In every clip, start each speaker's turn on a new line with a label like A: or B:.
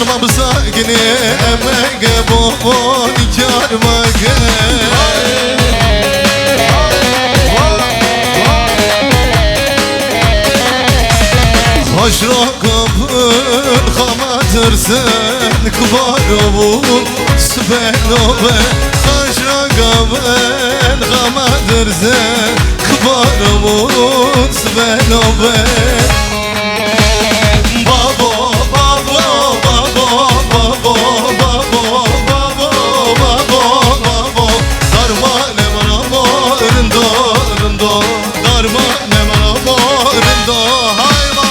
A: Darma bısakini emege boğun karmage Hoş rakabın kamatırsın Kıvarobun sübenove Hoş rakabın kamatırsın Kıvarobun sübenove Babo, babo, babo, babo, babo, babo, babo, babo Darma ne bana rindo, rindo Darma ne bana rindo hayvan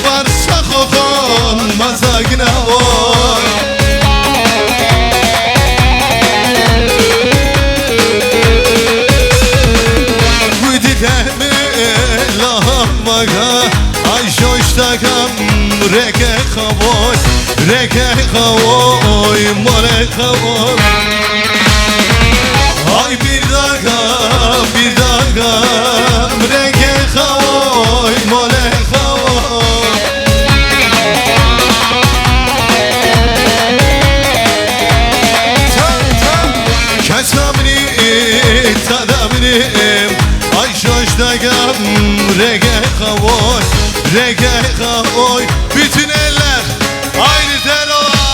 A: Varsa kokon mazagna oy Vidi demi lahamaga Ay joştakam reke khavoy Reke khavoy mole khavoy Ay bir daga reke khavoy mole Ay şoşdagam rege khavoy Rege khavoy Bütün eller aynı tel ola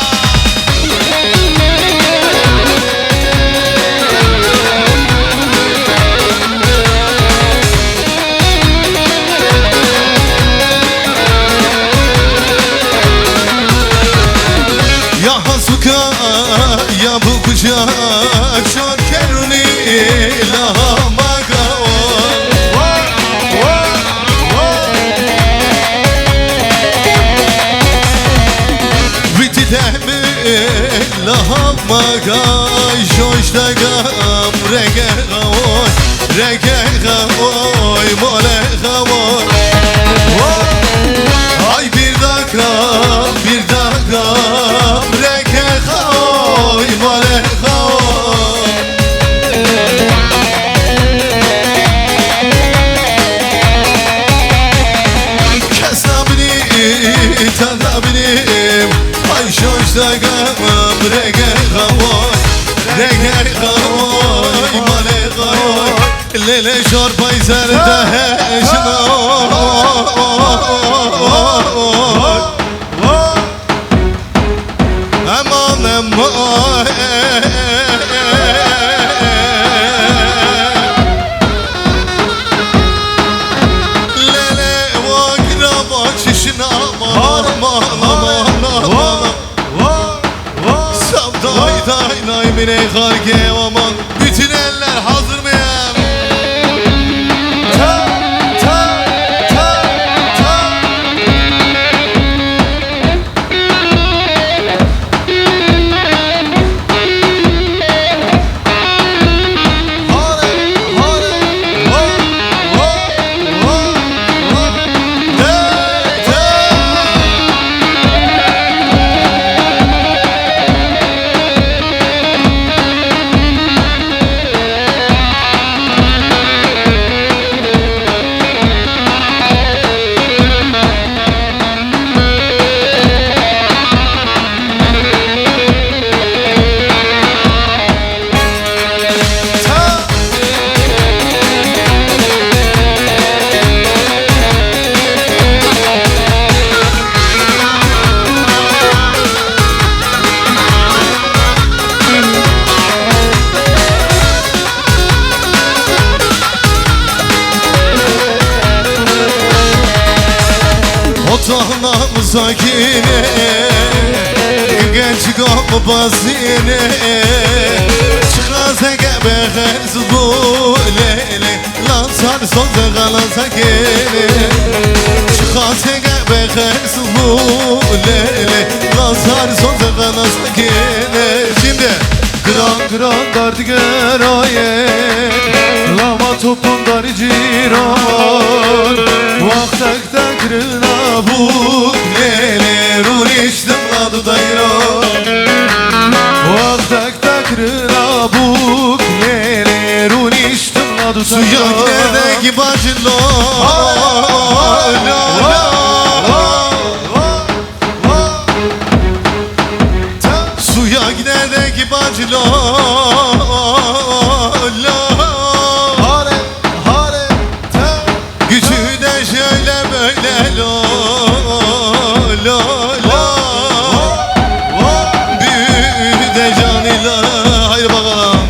A: Ya hasuka ya bu kucak Çok keruni lahamaga Viti demi lahamaga Joşdagam rege khavoy Rege khavoy mole khavoy Ay bir dakika Rege khavoy mole khavoy Tadabilirim Ay şoşdagam rege khavoy Rege khavoy mole khavoy Lele şorpay zerde heşnoy Aman aman Lele vakra başışına aman aman Savday daynay mine harge aman Bütün eller hazır mı ya? Otağına sakine Genç kapı basine Çıkaz gebe hensiz bu lele Lan sarı sözde kalan sakine Çıkaz gebe hensiz bu lele Lan sarı sözde kalan sakine Şimdi Gran dardı geraye Lama topun darı ciran Vaktaktan takrına bu neler uğraştım adı dayro. Vaktak takrına bu neler uğraştım adı dayro. Suya giderdeki bacılo suya giderdeki bacılo gücü de şöyle böyle lo lo lo büyü de canıyla haydi bakalım.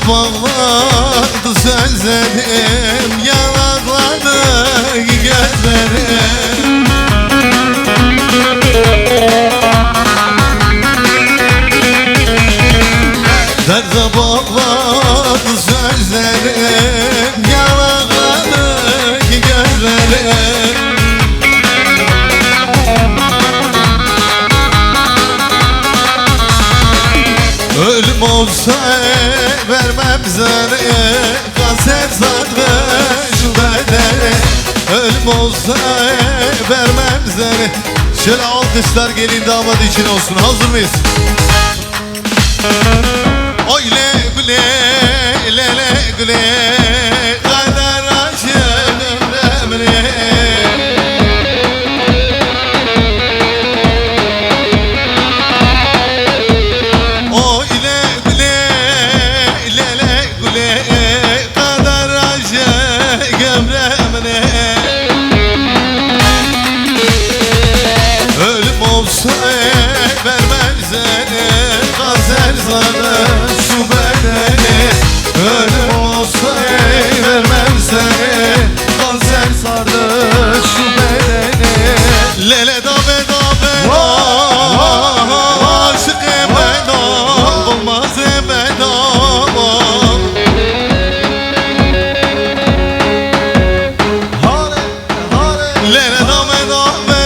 A: Bağlandı sözlerim, yanaklandı gözlerim. Derde bağlandı sözlerim, yanaklandı gözlerim. Ölüm olsa vermem seni, kanser sarmış bedeni. Ölüm olsa vermem seni. Şöyle alkışlar gelin damat için olsun. Hazır mıyız? Oy le güle le le güle kadar aşığım ömrüye. Ölüm olsa vermem seni, kanser sarmış şu bedeni. Ölüm olsa vermem seni, kanser sarmış şu bedeni. Lele dabe dabe aşık bedam bulmaz bedam. Lele dabe dabe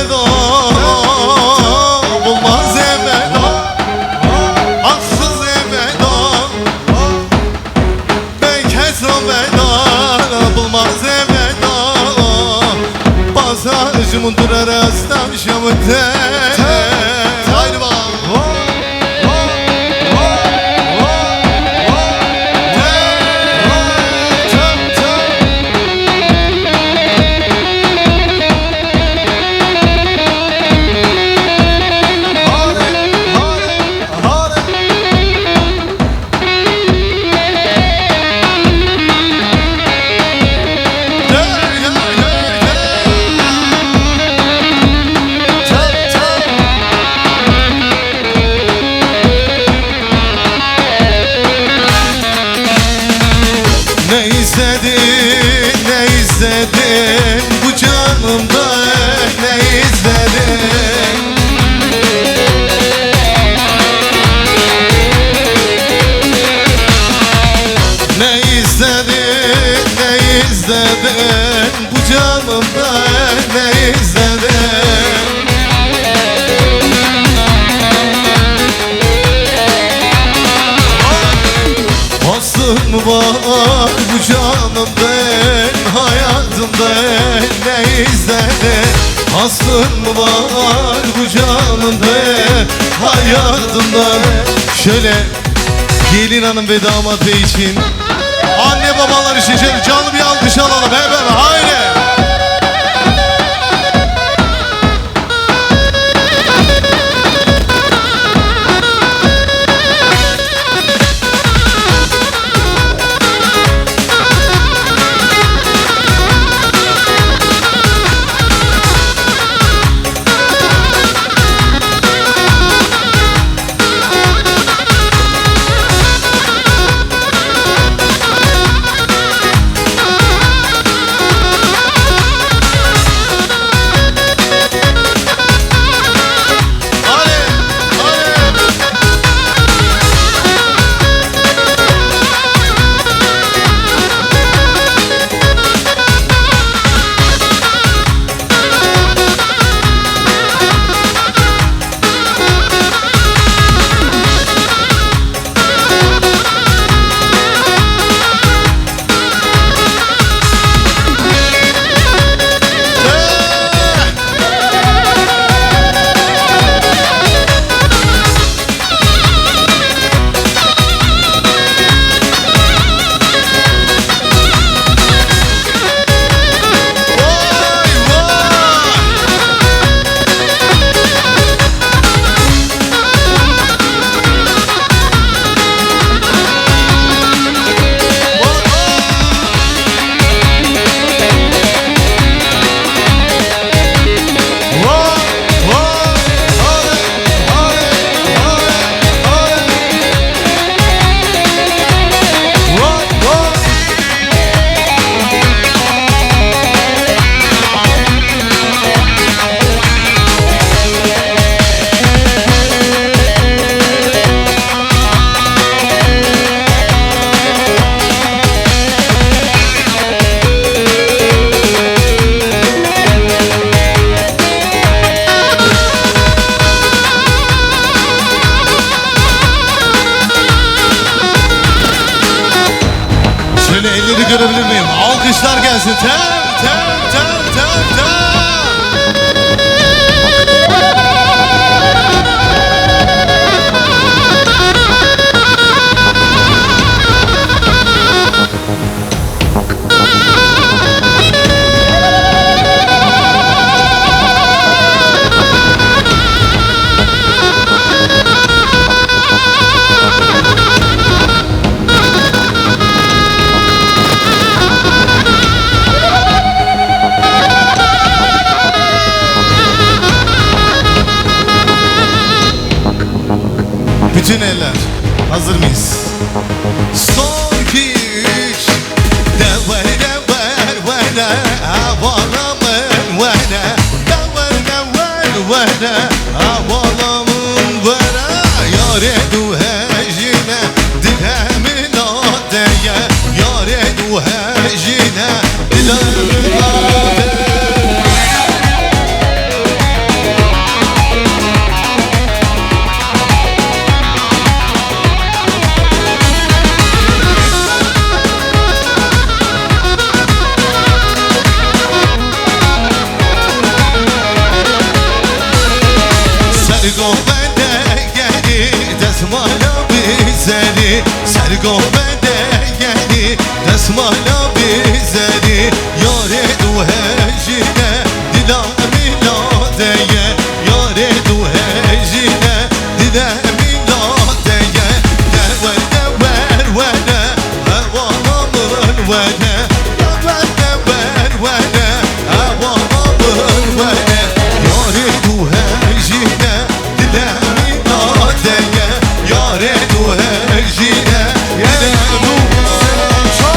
A: bulmaz bedam, haksız bedam. Ben kesram bedam bulmaz bedam. Pasajımın durar aslan şamıte. Haydi bakalım. Ne istedin bu canımda, ne istedin? Ne istedin, ne istedin bu canımda, ne istedin? Aslın mı var bu canımda, hayatımda ne istedin? Aslın mı var bu canımda, hayatımda? Şöyle gelin hanım ve damat bey için, anne babalar için şöyle canlı bir alkış alalım hep beraber. Haydi. Şöyle elleri görebilir miyim? Alkışlar gelsin. Ter ter ter ter ter. Bütün eller hazır mıyız? Son iki üç. Dever dever vere havalamın vere. Dever dever vere havalamın vere. Yare du hecine dilemin adeye. Yare du hecine dilemin adeye. Sergo bende geldi desmala bizleri. Sergo bende geldi desmala bizleri. Yare du hecine dilemin adeye. Yare du hecine dilemin adeye. Dever dever vere havalamın vere. Dever dever vere havalamın vere. Yare du hecine dilemin adeye. Yare du hecine dilemin adeye.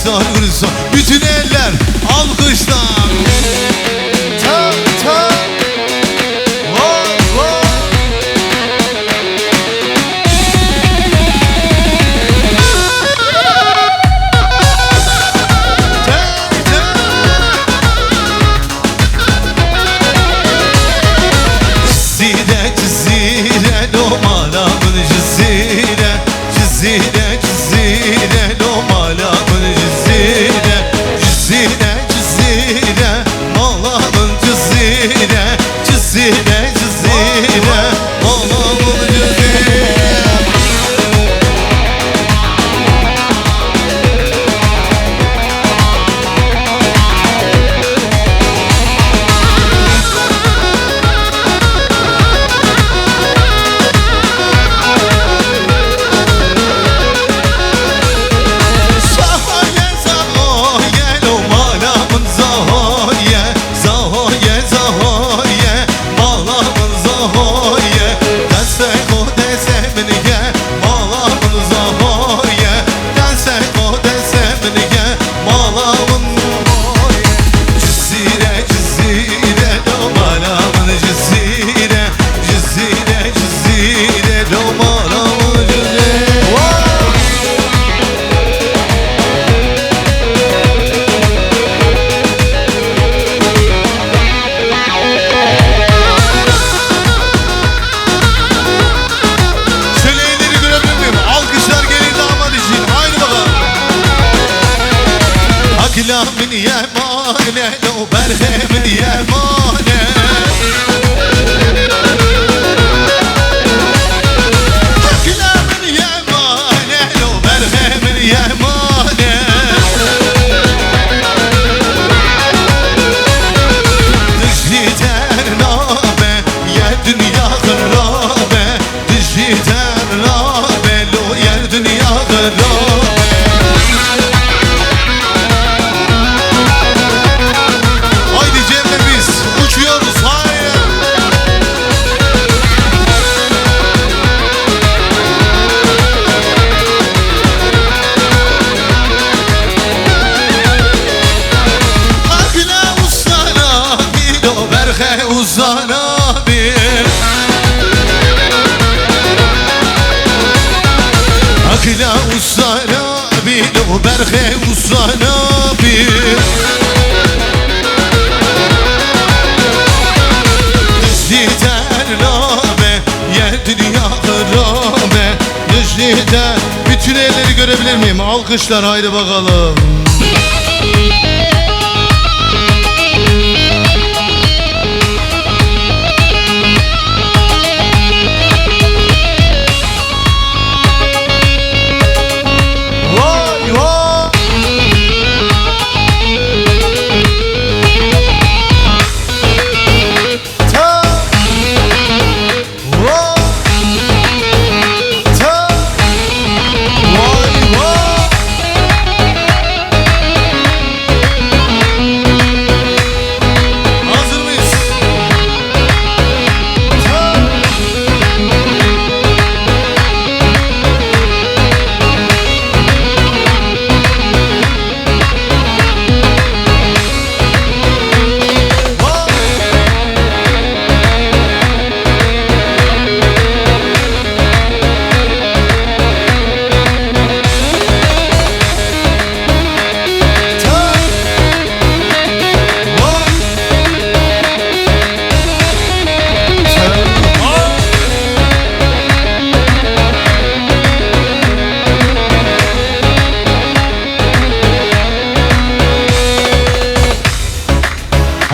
A: Gülistan Gülistan. Bütün eller alkışlar. Ta ta. Wow, wow. Cizire cizire lo malamın cizire. Cizire cizire lo malamın cizire. Cizire cizire malamın cizire. Cizire cizire malamın cizire. من يمانه لو برخي من يمانه أكله من يمانه لو برخي من يمانه دجلي ترنابه يا دنيا خرابه دجلي ترنابه لو يا دنيا خرابه uzanabilir Akila uzanabilir O berhe uzanabilir Dizliden rabe Yer dünya harabe Dizliden Bütün elleri görebilir miyim? Alkışlar haydi bakalım.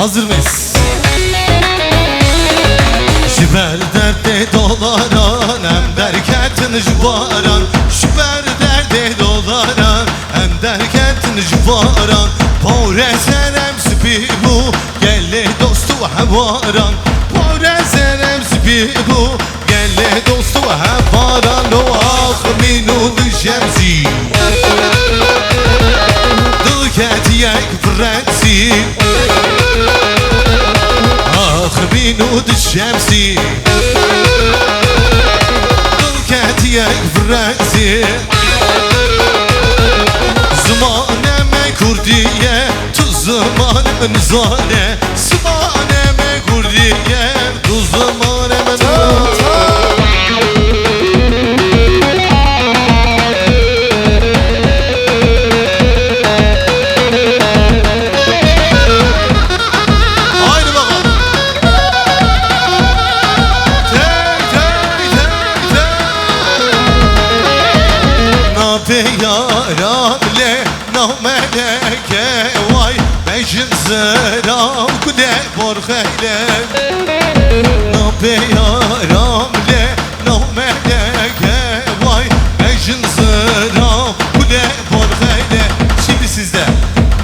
A: Hazır mıyız? Şiber derde dolaran Hem derken tınıcı varan Şiber derde dolaran Hem derken tınıcı varan Pore serem spihu Gelle dostu havaran Pore serem spihu Gelle dostu havaran O ah minul şemsi Dılketiyek frensi بنود الشمسي ضلكت يا فرنسي زمانم Zane Smane me kurdiye Tuzmane me Haydi bakalım Nape yaramle Nameleke vay Mecin zıram kude borheyle Nape yaramle Nameleke vay Mecin zıram kude borheyle Şimdi sizde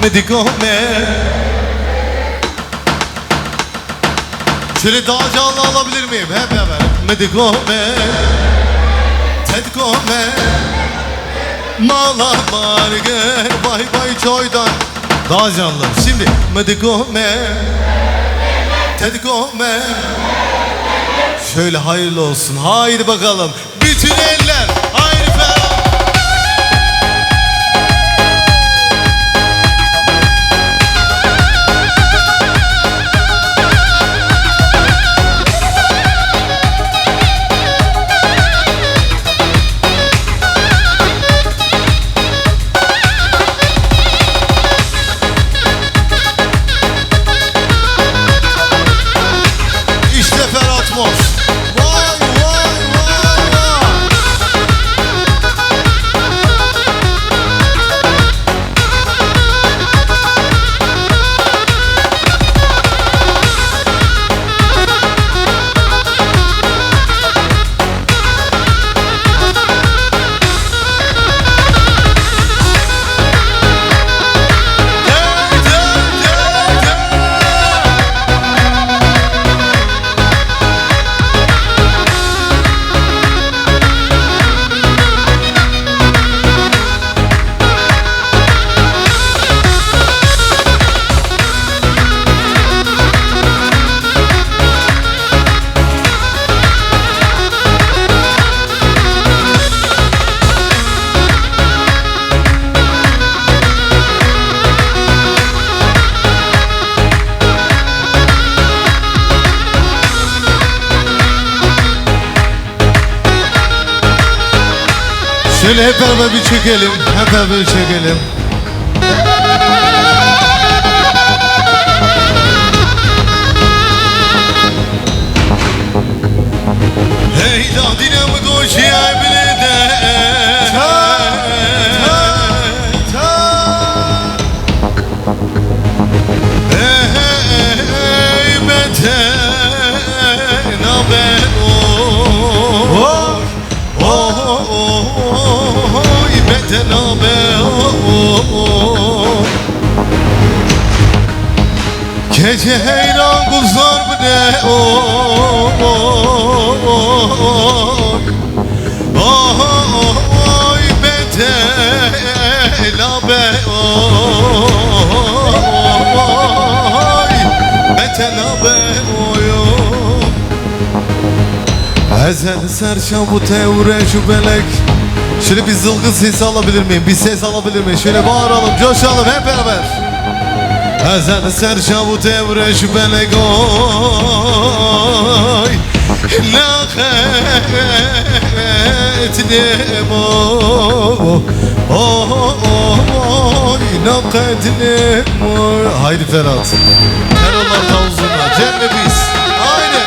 A: Medikome Şöyle daha canlı alabilir miyim? Hep beraber Medikome Tedkome Mala marger bay bay çoydan Daha canlı şimdi Medikome Tedkome Şöyle hayırlı olsun haydi bakalım bütün eller haydi ferah Şöyle hep beraber bir çekelim, hep beraber bir çekelim. Hey dadine mi koşuya bile de Hey bete nabe Gece heyran kuzlar bu ne Oy betela be Oy betela be Ezel serçam bu tevre şu belek Şöyle bir zılgın sesi alabilir miyim? Bir ses alabilir miyim? Şöyle bağıralım, coşalım hep beraber. Ezel serçam bu tevre şu belek oy Naketlim oy Naketlim oy Haydi Ferhat Ferhatlar tavuzuna Cem ve biz Haydi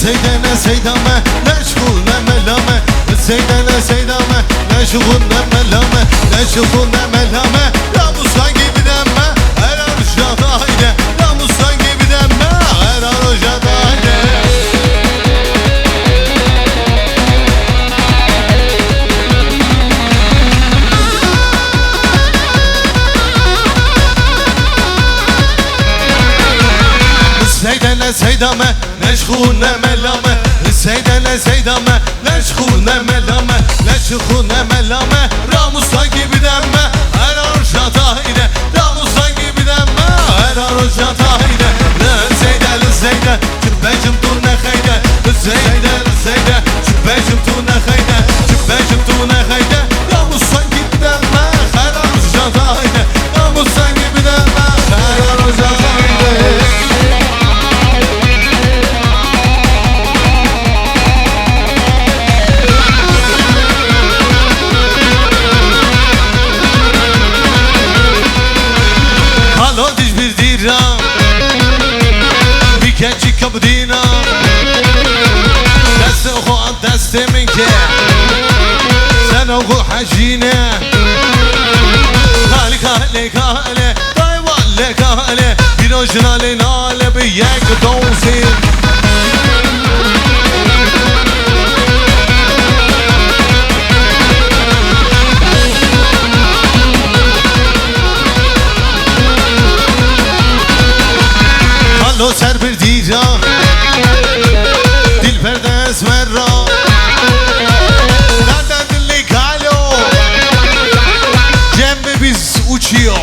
A: سيدنا سيدامه نشغل نملامه سيدنا سيدامه نشغل نملامه نشغل نملامه راموسان gibi deme her arşada hayde Rاموسان gibi deme her arşada hayde سيدنا سيدامه نشغل نملامه سيدنا سيدامه نشغل نملامه نشغل نملامه Rاموسان gibi deme her arşada hayde Rاموسان gibi deme her arşada hayde Zeyde zeyde cübbecim tu ne hayde Zeyde zeyde cübbecim tu ne hayde Cübbecim tu ne hayde Rاموسان gibi deme her arşada hayde Rاموسان gibi deme her arşada hayde Gençlik kabdina Dest oku an destimin ki Sen oku hacine Kale kale kale Dayvalle kale Bir orijinali nale bir yek donsin Hallo ser bir dira Dilberde esmerra Nereden dilli galo Cembe biz uçuyor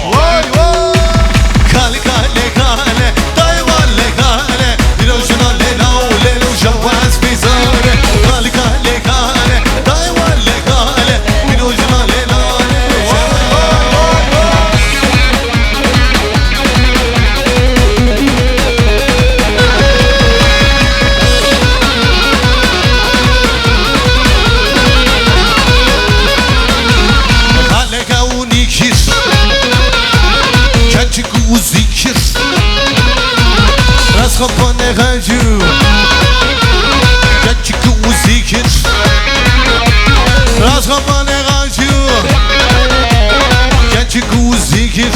A: Kale kale kale Dayvalle kale Bir orijinale naule Ujavaz bizare Kale kale kale Dayvalle kale Bir orijinale naule O zikir Raz kapane gacı Gerçek o zikir Raz kapane gacı Gerçek o zikir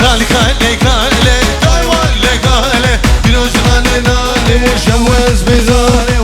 A: Kale kale kale Dayvalle kale Bir orijinali nane Şamvez bizare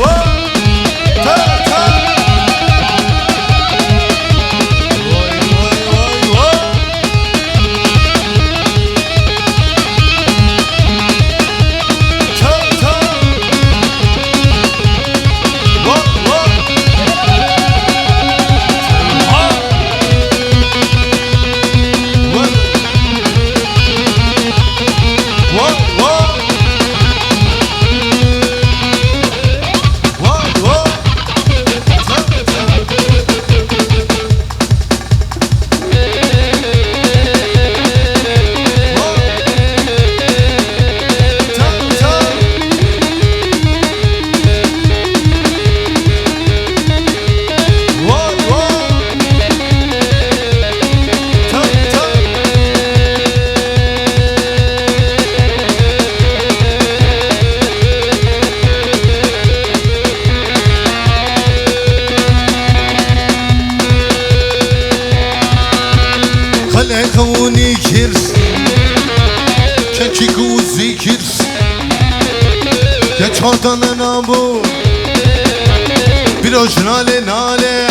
A: Kavuni kir Keçik o zikir Geç ortadan abu Bir orijinali nale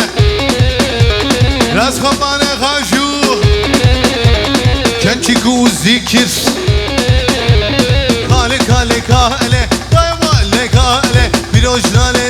A: Raz kapane kaşu Keçik o zikir Kale kale kale Dayvalle kale Bir orijinali